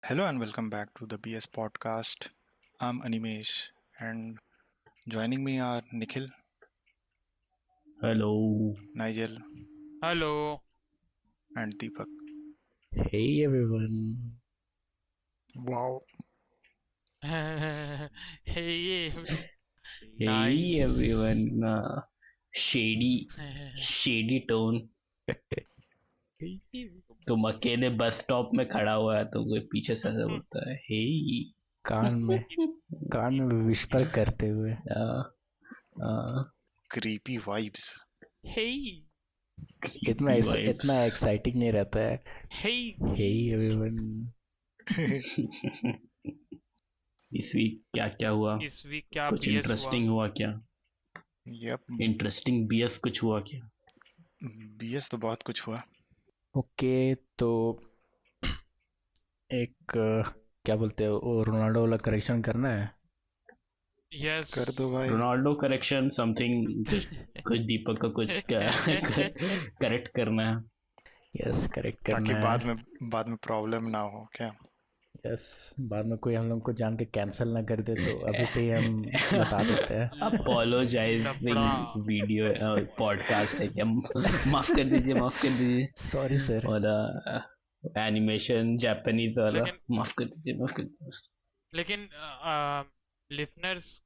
Hello and welcome back to the BS podcast. I'm Animesh and joining me are Nikhil, Hello. Nigel, Hello. and Deepak. Hey everyone. Wow. Hey, Hey nice. everyone. Shady tone. तुम अकेले bus stop में खड़ा हुआ है तो कोई पीछे से ऐसा बोलता है हे कान में कान में विस्पर करते हुए Creepy vibes. Hey, इतना creepy vibes. इतना एक्साइटिंग नहीं रहता है। hey. हे एवरीवन, इस वीक क्या क्या हुआ? इस वीक क्या कुछ BS इंटरेस्टिंग हुआ क्या? Yep, इंटरेस्टिंग बीएस कुछ हुआ क्या? BS तो बहुत कुछ हुआ. ओके तो एक क्या बोलते हैं वो रोनाल्डो वाला करेक्शन करना है। यस कर दो भाई. रोनाल्डो करेक्शन समथिंग कुछ दीपक का कुछ करेक्ट करना है. यस, करेक्ट ताकि करना है। बाद में प्रॉब्लम ना हो क्या. यस, बाद में कोई हम लोग को जान के कैंसिल ना कर दे तो अभी से ही हम बता देते हैं। अपोलोजाइजिंग वीडियो पॉडकास्ट है क्या? माफ कर दीजिए सॉरी सर। और एनिमेशन जापानीज वाला लेकिन माफ कर दीजिए. लेकिन लिसनर्स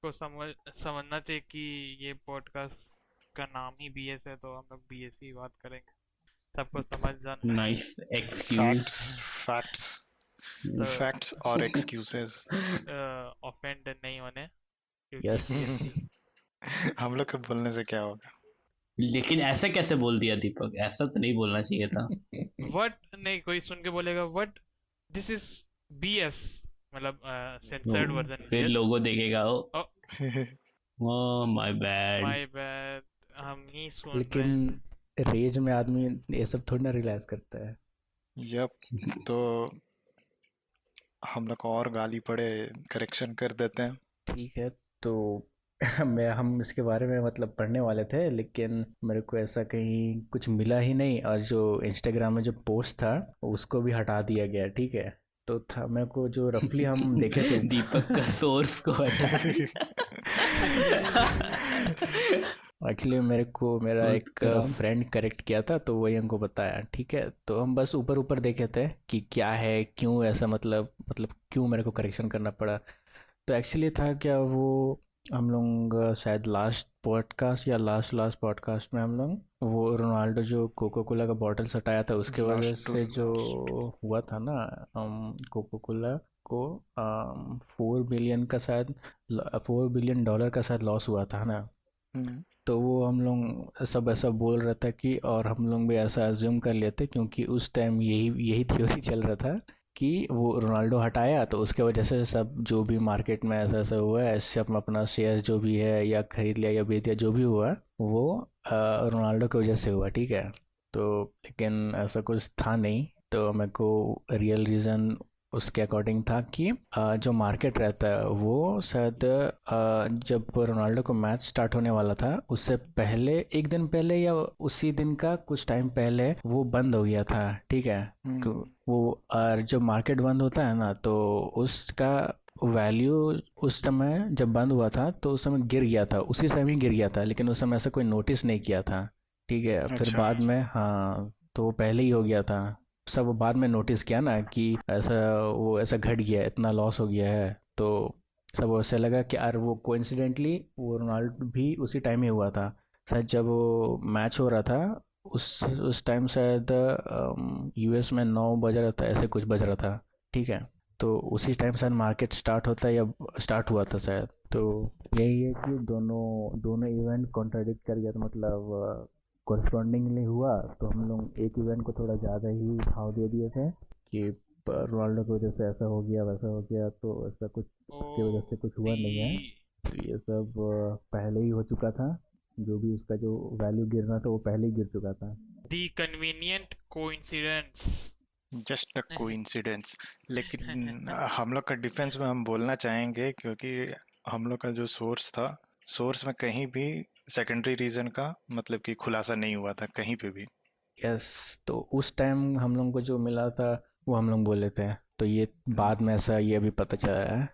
को समझना चाहिए कि ये पॉडकास्ट का नाम ही BS है, तो हम लोग BS ही बात करेंगे। सबको समझ जाना नाइस एक्सक्यूज. Facts. तो Facts or excuses. ऑफेंड नहीं होने, क्योंकि यस, हम लोग के बोलने से क्या होगा. लेकिन ऐसा कैसे बोल दिया दीपक? ऐसा तो नहीं बोलना चाहिए था. व्हाट नहीं, कोई सुन के बोलेगा व्हाट, दिस इज BS, मतलब सेंसर्ड वर्जन फिर BS। लोगो देखेगा oh oh my bad. My bad, हम ही सुन रहे लेकिन हैं। रेज में आदमी ये सब थोड़ी ना रियलाइज करता है। Yep, तो हम लोग को और गाली पड़े करेक्शन कर देते हैं. ठीक है तो हम इसके बारे में मतलब पढ़ने वाले थे, लेकिन मेरे को ऐसा कहीं कुछ मिला ही नहीं, और जो इंस्टाग्राम में जो पोस्ट था उसको भी हटा दिया गया। ठीक है, तो था मेरे को जो रफली हम देखे थे दीपक का सोर्स को हटा. एक्चुअली मेरे को मेरा एक उसका फ्रेंड करेक्ट किया था तो वही हमको बताया। ठीक है, तो हम बस ऊपर ऊपर देखे थे कि क्या है, क्यों ऐसा, मतलब क्यों मेरे को करेक्शन करना पड़ा। तो एक्चुअली था क्या वो, हम लोग शायद लास्ट पॉडकास्ट या लास्ट लास्ट पॉडकास्ट में हम लोग वो रोनाल्डो जो कोको कोला का बॉटल सटाया था उसके वजह Last to से जो last. हुआ था ना, कोको कोला को 4 बिलियन का शायद, $4 बिलियन का शायद लॉस हुआ था ना। हम्म. तो वो हम लोग सब ऐसा बोल रहा था कि, और हम लोग भी ऐसा अज्यूम कर लेते क्योंकि उस टाइम यही यही थ्योरी चल रहा था कि वो रोनाल्डो हटाया तो उसके वजह से सब जो भी मार्केट में ऐसा ऐसा हुआ है, सब अपना शेयर जो भी है या खरीद लिया या बेच दिया, जो भी हुआ वो रोनाल्डो की वजह से हुआ। ठीक है, तो लेकिन ऐसा कुछ था नहीं। तो मेरे को रियल रीज़न उसके अकॉर्डिंग था कि जो मार्केट रहता है वो शायद जब रोनाल्डो को मैच स्टार्ट होने वाला था उससे पहले, एक दिन पहले या उसी दिन का कुछ टाइम पहले वो बंद हो गया था। ठीक है, वो और जब मार्केट बंद होता है ना तो उसका वैल्यू उस समय जब बंद हुआ था तो उस समय गिर गया था, उसी समय ही गिर गया था, लेकिन उस समय ऐसा कोई नोटिस नहीं किया था। ठीक है, फिर अच्छा. बाद में हाँ, तो वो पहले ही हो गया था। सब बाद में नोटिस किया ना कि ऐसा, वो ऐसा घट गया है, इतना लॉस हो गया है, तो सब ऐसा लगा कि यार वो कोइंसिडेंटली वो रोनाल्डो भी उसी टाइम ही हुआ था। शायद जब वो मैच हो रहा था उस टाइम शायद यूएस में 9 बज रहा था, ऐसे कुछ बज रहा था। ठीक है, तो उसी टाइम शायद मार्केट स्टार्ट होता है या स्टार्ट हुआ था शायद। तो यही है कि दोनों दोनों इवेंट कॉन्ट्राडिक्ट कर गया, तो मतलब कॉरस्पॉन्डिंगली हुआ, तो हम लोग एक इवेंट को थोड़ा ज़्यादा ही भाव दे दिए थे कि रोनाल्डो की वजह से ऐसा हो गया वैसा हो गया, तो ऐसा कुछ ओ उसकी वजह से कुछ हुआ दी नहीं है। तो ये सब पहले ही हो चुका था, जो भी उसका जो वैल्यू गिरना था वो पहले ही गिर चुका था। The convenient coincidence. Just a coincidence. लेकिन हम लोग का डिफेंस में हम बोलना चाहेंगे क्योंकि हम लोग का जो सोर्स था, सोर्स में कहीं भी सेकेंडरी रीजन का मतलब कि खुलासा नहीं हुआ था कहीं पे भी. यस, तो उस टाइम हम लोग को जो मिला था वो हम लोग बोले थे। तो ये बाद में ऐसा ये अभी पता चला है।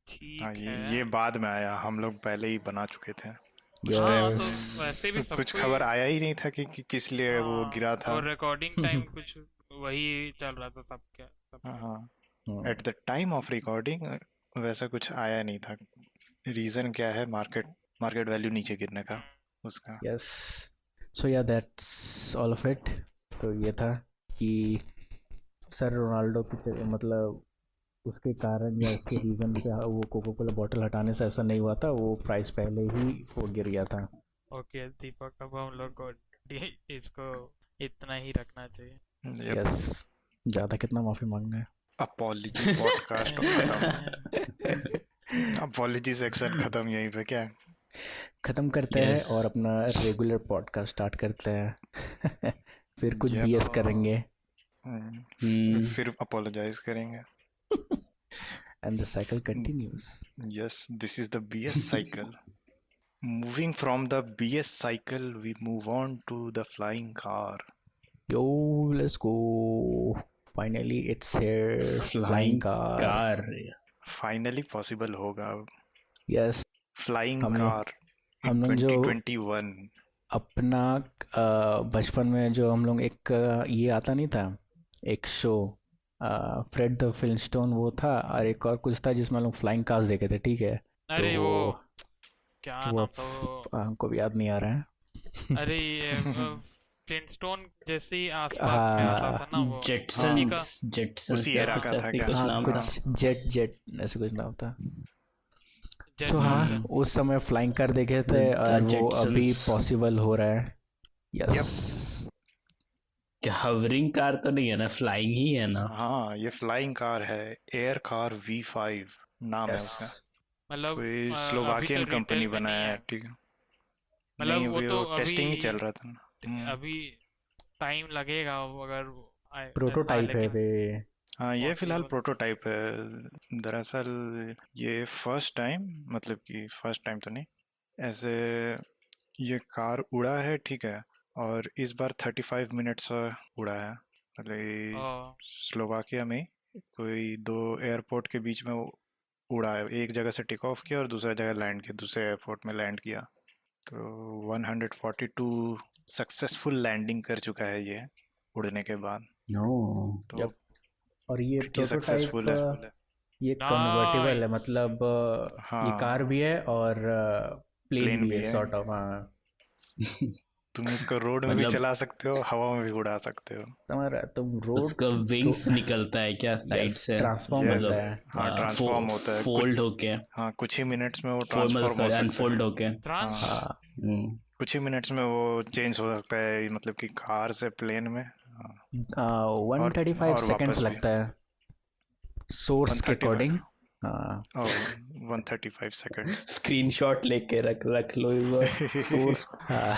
ठीक हाँ है। ये बाद में आया, हम लोग पहले ही बना चुके थे। कुछ Yes. हाँ टाइम तो वैसे भी कुछ सबको खबर आया ही नहीं था कि किस लिए वो गिरा था। और रिकॉर्डिंग टाइम कुछ वही चल रहा था सबके। हाँ at the time of recording वैसा कुछ आया नहीं था। रीजन क्या है? मार्केट वैल्यू नीचे गिरने का उसका। यस, सो या दैट्स ऑल ऑफ इट। तो ये था कि सर रोनाल्डो की मतलब उसके कारण या उसके रीज़न से वो कोका कोला बॉटल हटाने से ऐसा नहीं हुआ था, वो प्राइस पहले ही वो गिर गया था। ओके दीपक, अब हम लोग को इसको इतना ही रखना चाहिए। यस, ज़्यादा कितना माफ़ी मांगना है। अपॉलॉजी पॉडकास्ट खत्म। अपॉलॉजी सेक्शन खत्म यहीं पे क्या? ख़त्म करते हैं Yes. और अपना रेगुलर पॉडकास्ट स्टार्ट करते हैं। फिर कुछ Yep. बीएस करेंगे फिर अपोलोजाइज करेंगे। And the cycle continues. Yes, this is the BS cycle. Moving from the BS cycle, we move on to the flying car. Yo, let's go. Finally, it's here. Flying car. Car Finally possible होगा अब। Yes, Flying हम लोग- car in हम लोग जो 2021। अपना बचपन में जो हम लोग एक ये आता नहीं था, एक शो फ्रेड द फिल्मस्टोन वो था, और एक और कुछ था जिसमें हम लोग फ्लाइंग कार्स देखे थे, ठीक है। अरे तो वो क्या वो नाम था वो? हमको भी याद नहीं आ रहा है। अरे ये फ्लिंटस्टोन जैसे ही आसपास में आता था ना वो। जेटसन्स जेटसन्स उसी era का था क्या? कुछ हाँ, नाम था। कुछ जेट ऐसे कुछ नाम था। Jet सो हाँ, Jetson। उस समय फ्लाइंग कार देखे थे The और वो अभी Jetsons। पॉसिबल हो रहा है। यस, क्या हवरिंग कार तो नहीं है ना, फ्लाइंग ही है ना? हाँ ये फ्लाइंग कार है, एयर कार V5 नाम है उसका। यस, मतलब कोई अभी स्लोवाकियन तो कंपनी रिटेल में बनाया नहीं है, है। ठीक है। मतलब नहीं वो अभी तो वो टेस्टिंग ही अभी चल रहा था ना। अभी टाइम लगेगा वो अगर वो आए प्रोटोटाइप है लेकिन वे। हाँ ये फिलहाल possible। प्रोटोटाइप है। दरअसल ये फर्स्ट टाइम, मतलब कि फर्स्ट टाइम तो नहीं, ऐसे ये कार उड़ा है, ठीक है। और इस बार 35 मिनट्स उड़ा है। मतलब ये ओ, स्लोवाकिया में कोई दो एयरपोर्ट के बीच में वो उड़ा है। एक जगह से टेक ऑफ किया और दूसरा जगह लैंड किया, दूसरे एयरपोर्ट में लैंड किया। तो 142 सक्सेसफुल लैंडिंग कर चुका है ये उड़ने के बाद। ओह, तो Yep. और ये pretty successful है। प्रोटोटाइप ये कन्वर्टेबल है, Nice। मतलब ये हाँ कार भी है और प्लेन प्लेन भी भी है, है। Sort of. हाँ, तुम इसको रोड में भी मतलब चला सकते हो, हवा में भी उड़ा सकते हो। तुम्हारा तुम रोड उसका विंग्स निकलता है क्या साइड से? ट्रांसफॉर्म Yes, होता है। हाँ ट्रांसफॉर्म होता है फोल्ड होके, हाँ कुछ ही मिनट्स में वो फोल्ड मतलब ट्रांसफॉर्म हो सकता अनफोल्ड है। होके। ट्रांस हाँ, कुछ ही मिनट्स में वो चेंज हो सकता है, मतलब कि कार से प्लेन में। हाँ, 135 और सेकेंड्स वापस भी। लगता है सोर्स के 135 अकॉर्डिंग। हाँ, और 135 सेकंड्स। स्क्रीनशॉट लेके रख लो एक बार सोर्स। हाँ।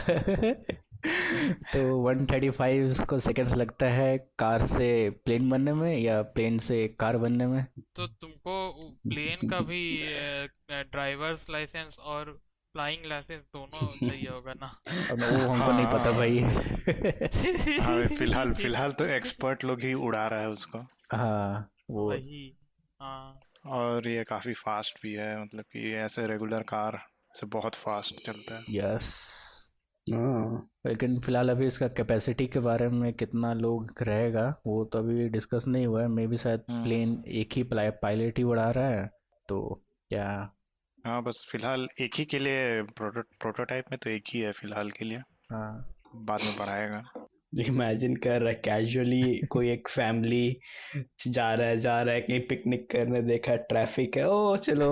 तो 135 को सेकेंड्स लगता है कार से प्लेन बनने में या प्लेन से कार बनने में। तो तुमको प्लेन का भी ड्राइवर्स लाइसेंस और फ्लाइंग लाइसेंस दोनों चाहिए होगा ना? अब वो हमको नहीं पता भाई। हाँ फिलहाल तो एक्सपर्ट लोग ही उड़ा रहा है उसको। हाँ, वो वही। हाँ और ये काफ़ी फास्ट भी है, मतलब कि ऐसे रेगुलर कार से बहुत फास्ट चलता है। यस। हाँ, लेकिन फिलहाल अभी इसका कैपेसिटी के बारे में कितना लोग रहेगा वो तो अभी डिस्कस नहीं हुआ है। मे बी शायद प्लेन एक ही पायलट ही उड़ा रहा है, तो क्या। हाँ बस फिलहाल एक ही के लिए, प्रोटोटाइप में तो एक ही है फिलहाल के लिए, हाँ, बाद में बढ़ाएगा। इमेजिन कर रहा है कैजुअली कोई एक फैमिली जा रहा है कहीं पिकनिक करने, देखा ट्रैफिक है, ओ चलो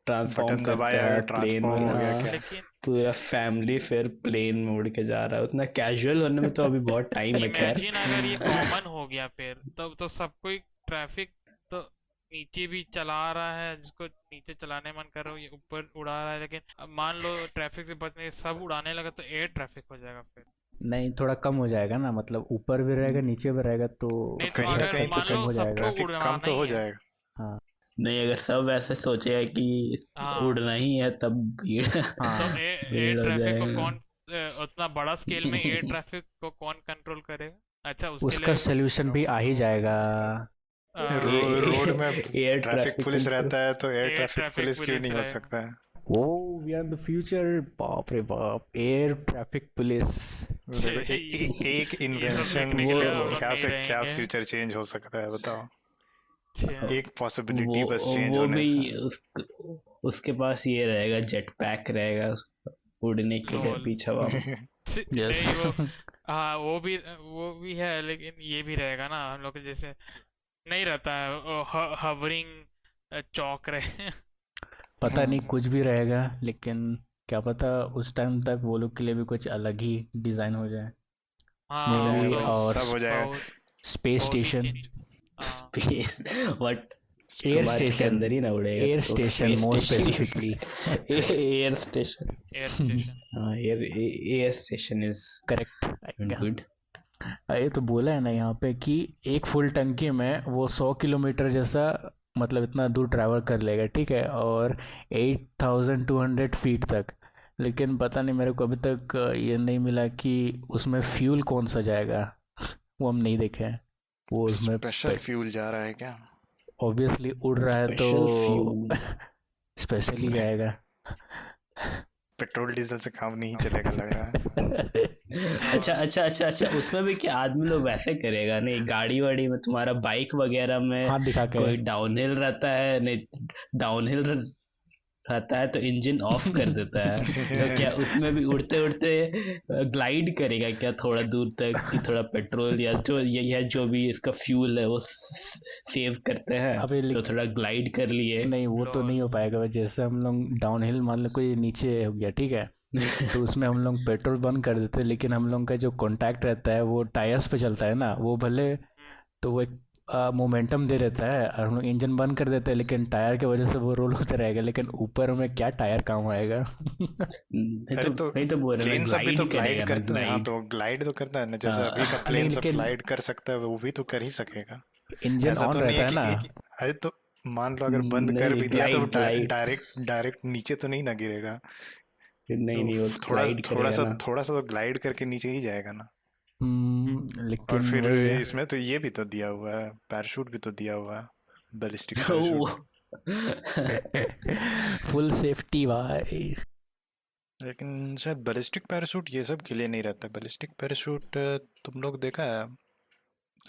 ट्रांसफॉर्म बटन करते दबाया हैं और प्लेन ट्रांसफॉर्म में। हो गया हाँ, क्या? लेकिन पूरा फैमिली फिर प्लेन में उड़ के जा रहा है। उतना कैजुअल होने में तो अभी बहुत टाइम है। खैर इमेजिन अगर ये कॉमन हो गया फिर तब तो सब कोई ट्रैफिक तो नीचे भी चला रहा है, जिसको नीचे चलाने मन कर रहा हो ये ऊपर उड़ा रहा है। लेकिन अब मान लो ट्रैफिक से बचने के सब उड़ाने लगा तो एयर ट्रैफिक हो जाएगा फिर। नहीं थोड़ा कम हो जाएगा ना, मतलब ऊपर भी रहेगा नीचे भी रहेगा, तो नहीं तो कहीं ना अगर कहीं तो मान कम लो हो जाएगा। सबको ट्रैफिक उड़ाना कम तो हो ही है। जाएगा। हाँ, नहीं, अगर सब ऐसे सोचेगा कि हाँ। उड़ना ही है तब भीड़ तो हाँ, एयर भीड़ हो ट्रैफिक को जाएगा। कौन उतना बड़ा स्केल में एयर ट्रैफिक को कौन कंट्रोल करेगा? अच्छा उसके उसका लिए सोल्यूशन भी आ ही जाएगा। रोड में एयर ट्रैफिक पुलिस रहता है तो air air traffic traffic police क्यों पुलिस नहीं हो रहेगा। सकता है? Oh we are the future, बाप रे बाप, एयर ट्रैफिक पुलिस। देखो एक ये सब इन्वेंशन देखने के लिए हम लोग क्या नहीं से क्या रहेंगे। फ्यूचर चेंज हो सकता है बताओ? अच्छा, एक पॉसिबिलिटी वो बस चेंज वो होने भी से। उसके पास ये रहेगा, जेट पैक रहेगा उड़ने के लिए लोल। बीच हवा में। यस। नहीं वो, हाँ वो भी है, लेकिन ये भी रहेगा ना हम लोग के जैसे नहीं रहता है हवरिंग चौक रहे। पता नहीं कुछ भी रहेगा, लेकिन क्या पता उस टाइम तक वो लोग के लिए भी कुछ अलग ही डिज़ाइन हो जाए। हाँ मे वो बी, तो और सब हो जाएगा। बहुत स्पेस बहुत ही स्टेशन, चेंज। हाँ स्पेस व्हाट? एयर तुम्हारे के स्टेशन, अंदर ही ना उड़ेगा एयर तो station space more station. Specifically. Air station. Air station. हाँ, air station is correct. Good. ये तो बोला है ना यहाँ पे कि एक फुल टंकी में वो 100 किलोमीटर जैसा, मतलब इतना दूर ट्रैवल कर लेगा, ठीक है, और 8,200 फीट तक। लेकिन पता नहीं, मेरे को अभी तक ये नहीं मिला कि उसमें फ्यूल कौन सा जाएगा। वो हम नहीं देखे हैं। वो उसमें स्पेशल फ्यूल जा रहा है क्या? ऑब्वियसली उड़ रहा है तो स्पेशल फ्यूल। स्पेशल ही जाएगा। पेट्रोल डीजल से काम नहीं चलेगा लग रहा है। अच्छा अच्छा अच्छा अच्छा, उसमें भी क्या आदमी लोग वैसे करेगा? नहीं, गाड़ी वाड़ी में तुम्हारा बाइक वगैरह में हाथ दिखा के। कोई डाउनहिल रहता है, नहीं डाउनहिल रहता है तो इंजन ऑफ कर देता है, तो क्या उसमें भी उड़ते उड़ते ग्लाइड करेगा क्या थोड़ा दूर तक, कि थोड़ा पेट्रोल या जो भी इसका फ्यूल है वो सेव करते हैं, अबे तो थोड़ा ग्लाइड कर लिए। नहीं, वो तो नहीं हो लॉल। पाएगा। जैसे हम लोग डाउन हिल, मान लो कोई नीचे हो गया, ठीक है, तो उसमें हम लोग पेट्रोल बंद कर देते हैं, लेकिन हम लोग का जो कांटेक्ट रहता है वो टायर्स पे चलता है ना, वो भले तो वो एक मोमेंटम दे देता है, और हम लोग इंजन बंद कर देते हैं, लेकिन टायर की वजह से वो रोल होता रहेगा, लेकिन ऊपर में क्या टायर काम आएगा। अरे तो नहीं तो बोल रहे प्लेन ना, सब भी तो ग्लाइड ग्लाइड करेगा ना, करते हैं। हाँ ग्लाइड। तो ग्लाइड तो करता है ना, जैसे अभी का नहीं, प्लेन सब लेकिन ग्लाइड कर सकता है वो भी तो कर ही सकेगा। इंजन ऐसा ऑन तो नहीं रहता है है ना। अरे तो मान लो अगर बंद कर नहीं, भी दिया तो वो ग्लाइड ग्लाइड। डायरेक्ट नीचे तो नहीं ना गिरेगा। नहीं तो नहीं, वो थोड़ा ग्लाइड थोड़ा करेगा सा ना। थोड़ा सा तो ग्लाइड करके नीचे ही जाएगा ना। और लेकिन फिर वही है, इसमें तो ये भी तो दिया हुआ है, पैराशूट भी तो दिया हुआ है, बैलिस्टिक पैराशूट। ओ, फुल सेफ्टी भाई। लेकिन शायद बैलिस्टिक पैराशूट ये सब के लिए नहीं रहता। बैलिस्टिक पैराशूट तुम लोग देखा है?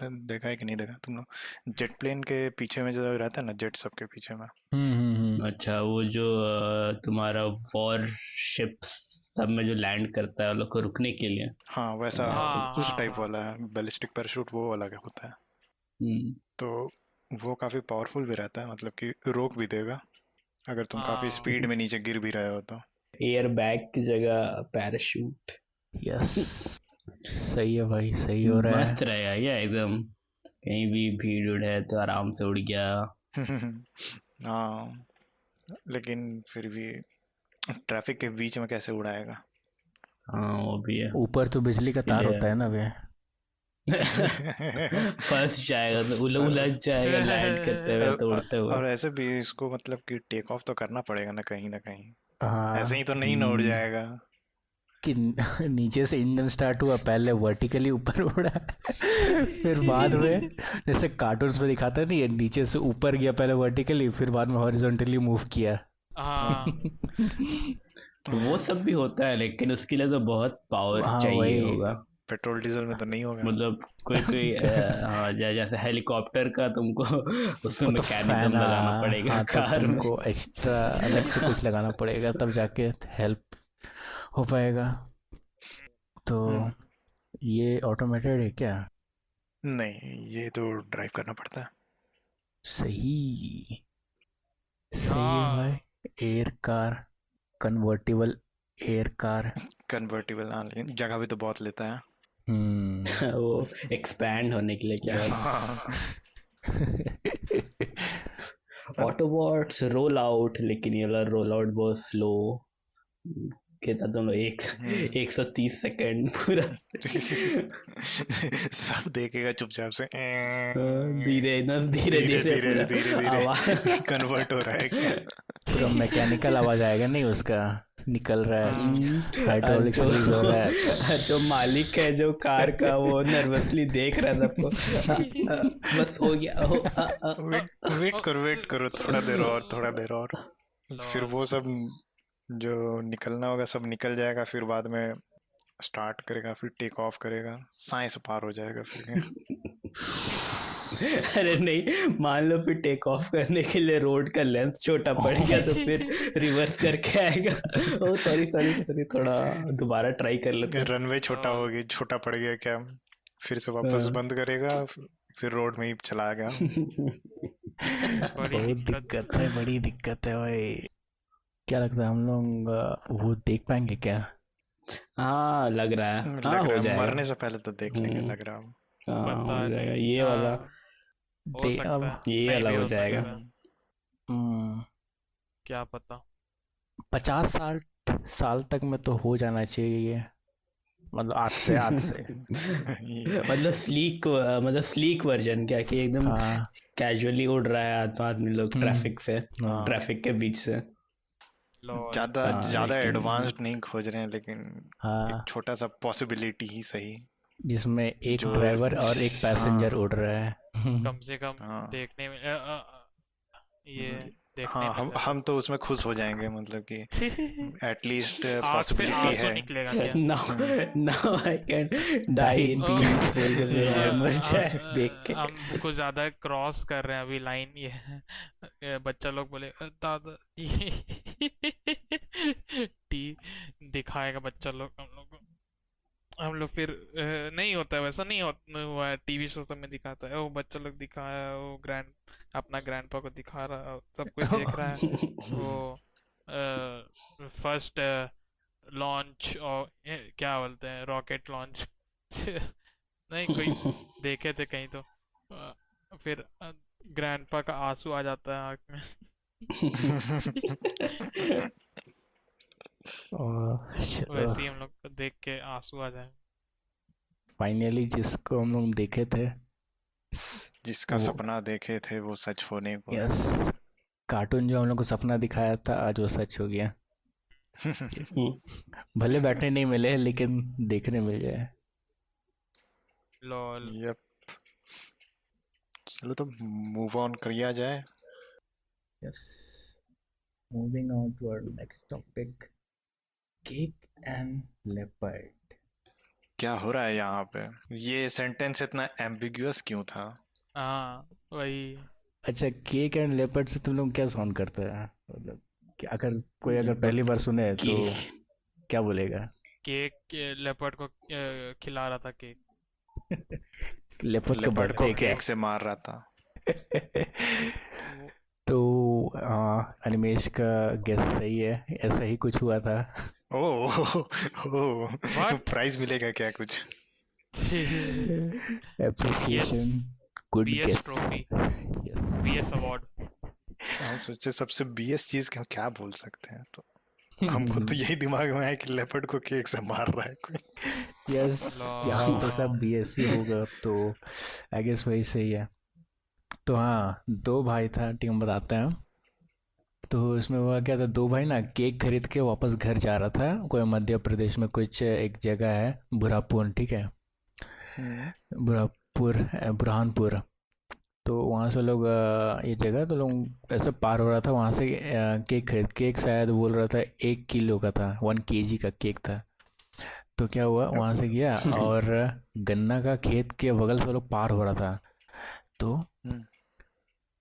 देखा है कि नहीं देखा तुम लोग? जेट प्लेन के पीछे में जो रहता है ना, जेट सबके पीछे में। अच्छा, वो जो तुम्हारा वॉर शिप्स सब में जो लैंड करता है वो लोग को रुकने के लिए। हाँ वैसा, हाँ उस हाँ टाइप हाँ। वाला है बैलिस्टिक पैराशूट, वो वाला होता है। हम्म, तो वो काफ़ी पावरफुल भी रहता है, मतलब कि रोक भी देगा अगर तुम काफ़ी हाँ स्पीड में नीचे गिर भी रहे हो तो। एयर बैग की जगह पैराशूट। यस, सही है भाई, सही हो रहा है। मस्त रहेगा क्या एकदम, कहीं भी भीड़ उड़ है तो आराम से उड़ गया। हाँ लेकिन फिर भी ट्रैफिक के बीच में कैसे उड़ाएगा? हाँ वो भी है। ऊपर तो बिजली का इसके तार लिए होता है ना वे। फंस जाएगा तो उलझ जाएगा लैंड करते हुए तो उड़ते हुए। और ऐसे भी इसको मतलब कि टेक ऑफ तो करना पड़ेगा ना कहीं ना कहीं। ऐसे ही हाँ, तो नहीं ना उड़ जाएगा। कि नीचे से इंजन स्टार्ट हुआ, पहले वर्टिकली ऊपर उड़ा, फिर बाद में जैसे कार्टून्स में दिखाता नहीं है, नीचे से ऊपर गया पहले वर्टिकली, फिर बाद में हॉरिजॉन्टली मूव किया। हाँ। वो सब भी होता है, लेकिन उसके लिए तो बहुत पावर हाँ चाहिए वही। होगा। पेट्रोल डीजल में तो नहीं होगा। मतलब कोई कोई हाँ, जैसे हेलीकॉप्टर का तुमको उसमें वो तो मैकेनिज्म फैन, लगाना पड़ेगा हाँ, तब कार में। तुमको एक्स्ट्रा अलग से कुछ लगाना पड़ेगा, तब जाके हेल्प हो पाएगा। तो हम्म, ये ऑटोमेटेड है क्या? नहीं ये तो ड्राइव करना पड़ता है। सही, सही है हाँ भाई। Air car, convertible air car. Convertible, हाँ लेकिन जगह भी तो बहुत लेता है। वो एक्सपैंड होने के लिए क्या। हाँ। ऑटोबॉट्स रोल आउट, लेकिन ये वाला रोल आउट बहुत स्लो, के था तुम लोग 130 सेकंड पूरा सब देखेगा चुपचाप से धीरे एकदम धीरे धीरे धीरे धीरे पूरा धीरे धीरे आवाज कन्वर्ट हो रहा है क्या? पूरा मैकेनिकल आवाज आएगा नहीं उसका, निकल रहा है, हाँ। हाइड्रोलिक्स रिलीज हो रहा है। जो मालिक है जो कार का वो नर्वसली देख रहा था सबको बस हो गया वेट करो थोड़ा देर और फिर वो सब जो निकलना होगा सब निकल जाएगा, फिर बाद में स्टार्ट करेगा, फिर टेक ऑफ करेगा, साइंस पार हो जाएगा फिर। अरे नहीं, मान लो फिर टेक ऑफ करने के लिए रोड का लेंथ छोटा पड़ गया तो फिर रिवर्स करके आएगा। ओ सॉरी थोड़ा दोबारा ट्राई कर लेते हैं। रनवे छोटा पड़ गया क्या, फिर से वापस बंद करेगा, फिर रोड में ही चला गया। बड़ी दिक्कत है भाई। क्या लगता है हम लोग वो देख पाएंगे क्या? हाँ लग रहा है, हाँ हो जाएगा। मरने से पहले तो देख लेंगे लग रहा है। हाँ पता हो नहीं। जाएगा ये वाला, हो सकता अब है, ये नहीं वाला भी हो हो जाएगा। सकता है। क्या पता। 50 साल तक में तो हो जाना चाहिए ये, मतलब आज से मतलब स्लीक वर्जन, क्या कि एकदम हाँ कैजुअली उड़ रहा है आदमी लोग ट्रैफिक से, हाँ। ट्रैफिक के बीच से। लॉल। ज्यादा लेकिन- एडवांस्ड नहीं खोज रहे हैं, लेकिन हाँ एक छोटा सा पॉसिबिलिटी ही सही। जिसमें एक जो- ड्राइवर और एक पैसेंजर उड़ रहा है। कम से कम हाँ। देखने में ये देखने हाँ, में हम तो उसमें खुश हो जाएंगे, मतलब कि एटलीस्ट आँख से पॉसिबिलिटी आंसू है। निकलेगा क्या? now I can die in O, peace बोल के फिर और मर जाए देख के। हम कुछ ज्यादा क्रॉस कर रहे हैं अभी लाइन। ये बच्चा लोग बोले दादा टी दिखाएगा बच्चा लोग हम लोग फिर नहीं होता है वैसा, नहीं हुआ है। टीवी शो सब में दिखाता है, वो बच्चा लोग दिखाया, वो अपना ग्रैंडपा को दिखा रहा, सब कुछ देख रहा है। वो फर्स्ट लॉन्च और क्या बोलते हैं, रॉकेट लॉन्च नहीं कोई देखे थे कहीं तो फिर ग्रैंडपा का आंसू आ जाता है आँख में। वैसे ही हम लोग को देख के आंसू आ जाए। फाइनली जिसको हम लोग देखे थे, जिसका वो- सपना देखे थे वो सच होने को है। यस, कार्टून जो हम लोग को सपना दिखाया था आज वो सच हो गया। भले बैठने नहीं मिले लेकिन देखने मिल जाए। लॉल। यप, चलो तो मूव ऑन किया जाए। Yes, moving on to our next topic, cake and leopard. क्या हो रहा है यहाँ पे? ये सेंटेंस इतना एम्बिगुअस क्यों था? हाँ वही। अच्छा, केक एंड लेपर्ड से तुम लोग क्या साउंड करते हैं? मतलब कि अगर कोई पहली बार सुने तो क्या बोलेगा? केक लेपर्ड को खिला रहा था केक। लेपर्ड का लेपर्ड को बर्थडे क्या? केक से मार रहा था। तो अनिमेश का गेस सही है, ऐसा ही कुछ हुआ था। ओह What? प्राइज मिलेगा क्या कुछ? Appreciation, good BS guess. Trophy, yes, BS award. हम सोचे सबसे BS चीज हम क्या बोल सकते हैं, तो हमको तो यही दिमाग में है कि लेपर्ड को केक से मार रहा है कोई। यस, यहाँ तो सब BSc होगा तो आई गेस वही सही है। तो हाँ, दो भाई था, टीम बताते हैं। तो इसमें हुआ क्या था, दो भाई ना केक खरीद के वापस घर जा रहा था। कोई मध्य प्रदेश में कुछ एक जगह है बुरहानपुर, ठीक है, बुरहानपुर। तो वहाँ से लोग ये जगह तो लोग ऐसे पार हो रहा था, वहाँ से केक खरीद, केक शायद बोल रहा था 1 किलो का था, 1 kg का केक था। तो क्या हुआ, वहाँ से गया और गन्ना का खेत के बगल से लोग पार हो रहा था। तो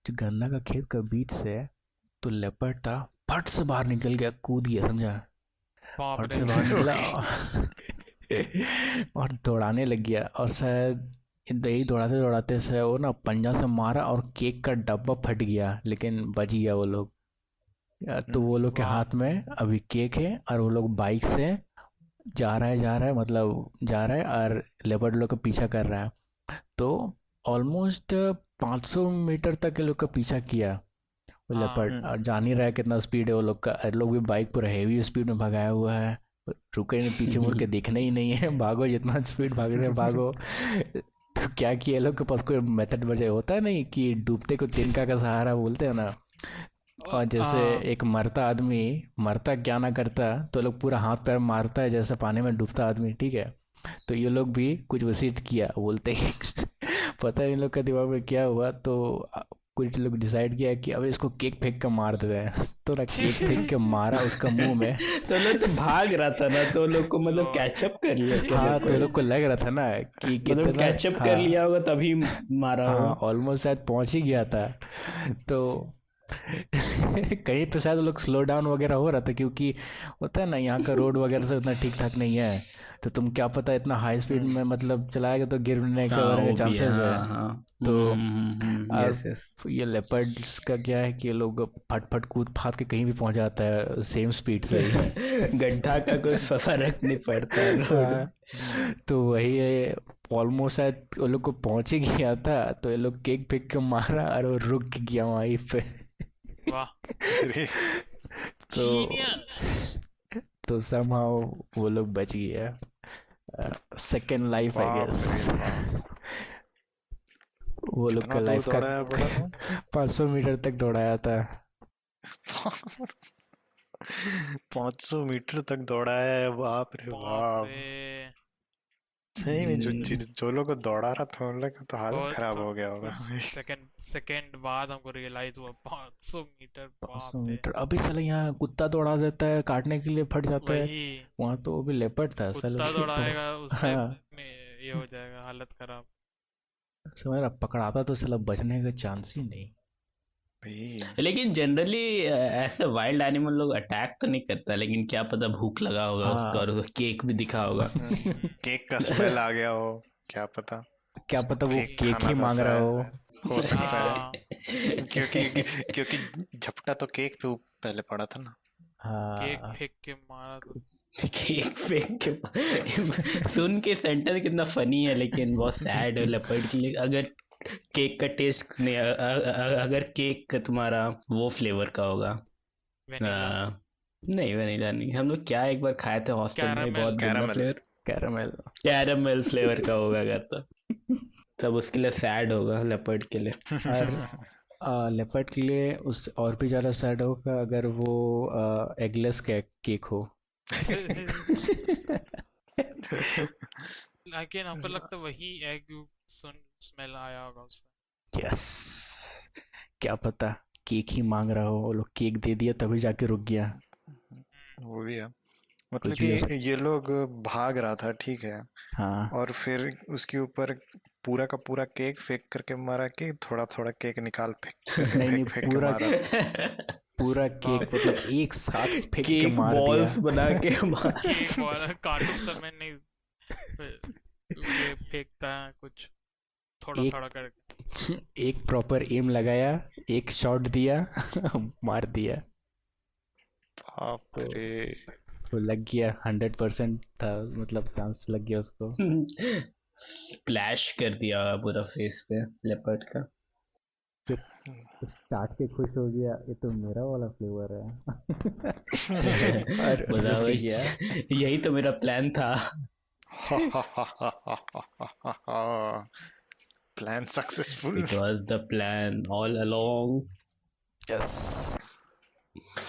जो गन्ना का खेत का बीच से तो लेपर्ड था, फट से बाहर निकल गया, कूद गया, समझा, बाप फट से रे। बाहर निकला और दौड़ाने लग गया। और शायद दही दौड़ाते दौड़ाते से वो ना पंजा से मारा और केक का डब्बा फट गया, लेकिन बच गया वो लोग। तो वो लोग के वाह। हाथ में अभी केक है और वो लोग बाइक से जा रहा है, मतलब जा रहा है और लेपर्ड लोग का पीछा कर रहा है। तो ऑलमोस्ट 500 मीटर तक ये लोग का पीछा किया वो हाँ। लेपर्ड। और जान ही रहा है कितना स्पीड है वो लोग का, लोग भी बाइक पर हैवी स्पीड में भगाया हुआ है, रुके नहीं, पीछे मुड़ के देखना ही नहीं है, भागो जितना स्पीड भाग रहे हैं भागो। तो क्या किया ये लोग के पास कोई मेथड बचे होता है नहीं कि डूबते को तिनका का सहारा बोलते हैं ना। और जैसे हाँ एक मरता आदमी मरता क्या ना करता, तो लोग पूरा हाथ पैर मारता है जैसे पानी में डूबता आदमी, ठीक है। तो ये लोग भी कुछ वैसे ही किया बोलते ही। पता नहीं इन लोग का दिमाग में क्या हुआ, तो कुछ लोग डिसाइड किया कि अब इसको केक फेंक कर मार देते हैं। तो ना केक फेंक के मारा उसका मुंह में। तो लोग तो भाग रहा था ना, तो लोग को मतलब तो कैचअप कर लिया क्या हाँ, लोग तो को? लोग को लग रहा था ना कि मतलब कितना, कैचअप कर हाँ लिया होगा तभी मारा हाँ होगा। ऑलमोस्ट शायद पहुंच ही गया था। तो कहीं पे शायद लोग स्लो डाउन वगैरह हो रहा था, क्योंकि होता है ना यहाँ का रोड वगैरह सब इतना ठीक ठाक नहीं है। तो तुम क्या पता इतना हाई स्पीड में मतलब चलाएगा तो गिरने के हाँ वगैरह के वो भी है, चांसेस है। हाँ हाँ। तो यस अब यस। ये लेपर्ड्स का क्या है कि ये लोग फट फट कूद फाद के कहीं भी पहुंच जाता है सेम स्पीड से ही। गड्ढा का कोई फर्क नहीं पड़ता रोड। हाँ, तो वही है। ऑलमोस्ट शायद वो लोग को पहुंच ही गया था, तो ये लोग केक फेंक के मारा और वो रुक गया वहीं पे। वाह अरे तो जीनियस। तो somehow वो लोग बच गया। सेकेंड लाइफ आई बाप रे गेस। बाप, वो लोग कितना का दूर लाइफ का दौड़ाया बड़ा था? 500 मीटर तक दौड़ाया था। 500 मीटर तक दौड़ाया है, बाप रे बाप बाप। रे सही में जो लोग को दौड़ा रहा था उन लोग का तो हालत बहुत खराब हो गया होगा। कुछ सेकंड बाद हमको रियलाइज हुआ 500 मीटर 500 बाप रे। मीटर अभी साला यहाँ कुत्ता दौड़ा देता है, काटने के लिए फट जाता है। वही वहाँ तो वो भी लेपर्ड था साला। कुत्ता दौड़ाएगा उससे हाँ, ये हो जाएगा हालत खराब। समझ रहा, पकड़ाता तो साला बचने का चांस ही नहीं। भाई लेकिन जनरली ऐसे वाइल्ड एनिमल लोग अटैक तो नहीं करता, लेकिन क्या पता भूख लगा होगा उसका हाँ। और उसको केक भी दिखा होगा। केक का स्मेल आ गया हो, क्या पता क्या उसको पता वो केक केक खाना ही था मांग रहा शायद, हो। हो सकता है। हाँ क्योंकि क्योंकि झपटा तो केक पे पहले पड़ा था ना। केक हाँ, फेंक के मारा तो केक फेंक के सुन के सेंटेंस कितना फनी है, लेकिन बहुत सैड है लेपर्ड के लिए। अगर केक का टेस्ट नहीं, अगर केक का तुम्हारा वो फ्लेवर का होगा, वेनिला नहीं वनीला नहीं, हम लोग क्या एक बार खाए थे हॉस्टल में, कैरामेल बहुत गंदा caramel. Flavour, caramel. Caramel flavour का होगा अगर तो तब उसके लिए सैड होगा लेपर्ड के लिए। और लेपर्ड के लिए उस और भी ज़्यादा सैड होगा अगर वो एगलेस केक हो। लेकिन हमको लगता है वही एग सुन स्मेल आया होगा उससे। यस, क्या पता केक ही मांग रहा हो, वो लोग केक दे दिया तभी जाके रुक गया। वो भी है, मतलब कुछ भी हो कि ये लोग भाग रहा था, ठीक है, हाँ, और फिर उसके ऊपर पूरा का पूरा केक फेंक करके मारा कि थोड़ा थोड़ा केक निकाल फेंक नहीं नहीं, फेंक फेंक के पूरा मारा था। पूरा केक बाप मतलब एक साथ फेंक के केक मार बॉल्स दिया। बना के मार। केक बॉल कार्टून सब में नहीं ये फेंकता है कुछ थोड़ा एक थोड़ा करके। एक प्रॉपर एम लगाया, एक शॉट दिया, मार दिया। बाप तो रे, वो लग गया, 100% था, मतलब चांस लग गया उसको। स्प्लैश कर दिया पूरा फेस पे लेपर्ड का। फिर चाट के खुश हो गया, ये तो मेरा वाला फ्लेवर है। और बोला रुक वही गया। यही तो मेरा प्लान था। Plan successful. It was the plan all along. Yes,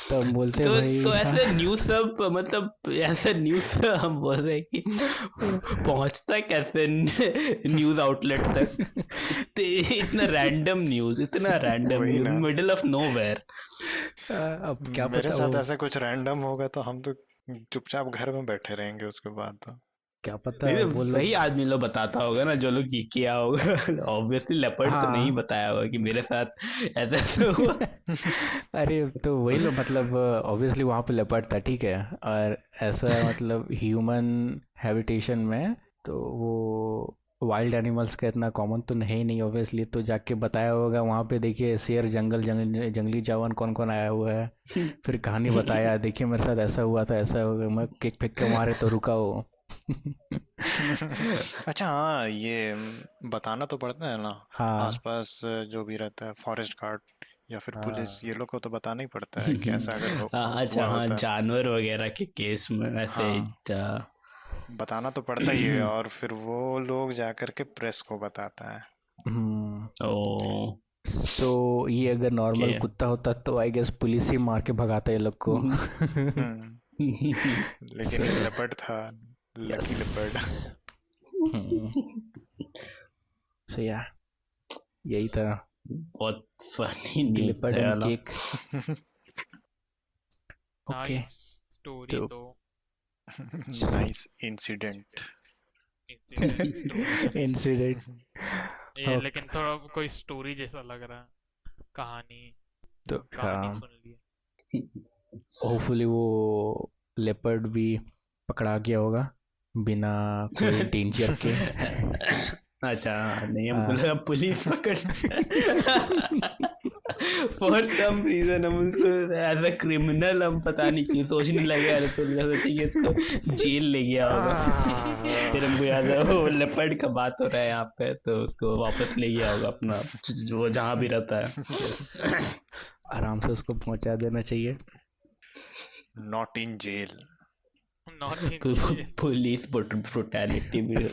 तो हम बोलते तो भाई तो हाँ। ऐसे न्यूज़ सब मतलब ऐसे न्यूज़ हम बोल रहे हैं कि पहुंचता कैसे न्यूज़ आउटलेट तक। तो इतना रैंडम न्यूज़, इतना रैंडम वही न्यूज़ ना, मिडल ऑफ नोवेयर। अब क्या मेरे पता साथ वो, ऐसा कुछ रैंडम होगा तो हम तो चुपचाप घर में बैठे रहेंगे उसके बाद तो। क्या पता नहीं तो वो वही लोग, आदमी लोग बताता होगा ना जो लोग किया होगा। ऑब्वियसली लेपर्ड तो नहीं हाँ। बताया होगा कि मेरे साथ ऐसा ऐसा हुआ। अरे तो वही लोग मतलब ऑब्वियसली वहाँ पे लेपर्ड था, ठीक है, और ऐसा मतलब ह्यूमन हैबिटेशन में तो वो वाइल्ड एनिमल्स का इतना कॉमन तो है ही नहीं ऑब्वियसली, तो जाके बताया होगा वहाँ पे, देखिए शेर जंगली जानवर कौन कौन आया हुआ है। फिर कहानी बताया, देखिए मेरे साथ ऐसा हुआ था, ऐसा हो गया, मैं केक फेंक के मारे तो रुका हो। अच्छा हाँ, ये बताना तो पड़ता है ना, हाँ आसपास जो भी रहता है फॉरेस्ट गार्ड या फिर हाँ पुलिस, ये लोग को तो बताना ही पड़ता है कि ऐसा अगर अच्छा हुआ हाँ, होता। जानवर वगैरह के केस में वैसे हाँ, बताना तो पड़ता ही है, और फिर वो लोग जाकर के प्रेस को बताता है। हम्म ओ सो ये अगर नॉर्मल के कुत्ता होता तो आई गेस पुलिस ही मार के भगाता ये लोग को। हम्म लेकिन ये सो लेपर्ड था, लकी लेपर्ड। यस सो या यही था बहुत फनी द न्यूज़ लेपर्ड था एंड वाला। केक। ओके नाइस स्टोरी तो तो nice incident. Incident story incident ये, ओके लेकिन थोड़ा कोई स्टोरी जैसा लग रहा है। कहानी तो कहानी सुन ली। होपफुली वो लेपर्ड भी पकड़ा गया होगा बिना कोई डेंजर के। अच्छा नहीं, हमको हाँ लगा पुलिस पकड़ फॉर सम रीजन हम उसको एज अ क्रिमिनल हम पता नहीं क्यों सोचने लगे, अरे तो सोचे कि इसको जेल ले गया होगा। फिर हमको याद है वो लेपर्ड का बात हो रहा है यहाँ पे, तो उसको वापस ले गया होगा अपना वो जहाँ भी रहता है। यस आराम से उसको पहुंचा देना चाहिए। Not in jail. Not in police brutality भी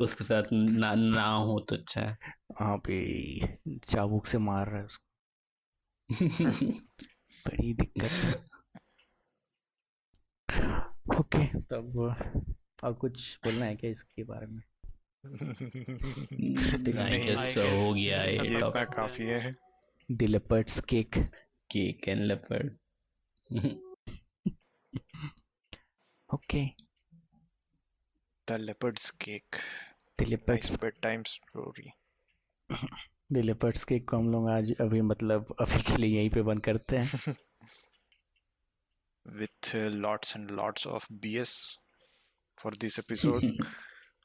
उसके साथ ना हो तो अच्छा है। वहाँ पे चाबुक से मार रहा है उसको, बड़ी दिक्कत है। ओके तब और कुछ बोलना है क्या इसके बारे में? आई नहीं, गेस guess हो गया ये ये इतना टॉपिक। काफी है। The leopards cake. Cake and leopard. Okay the leopards cake, the nice leopards bed time story. The leopards cake को हम लोग आज अभी मतलब अभी के लिए यहीं पे बंद करते हैं। With lots and lots of BS for this episode.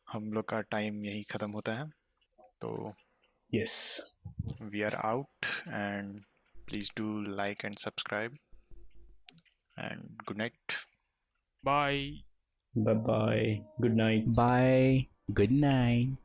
हम लोग का टाइम यही खत्म होता है, तो yes, we are out, and please do like and subscribe, and good night. Bye bye bye, good night. Bye good night.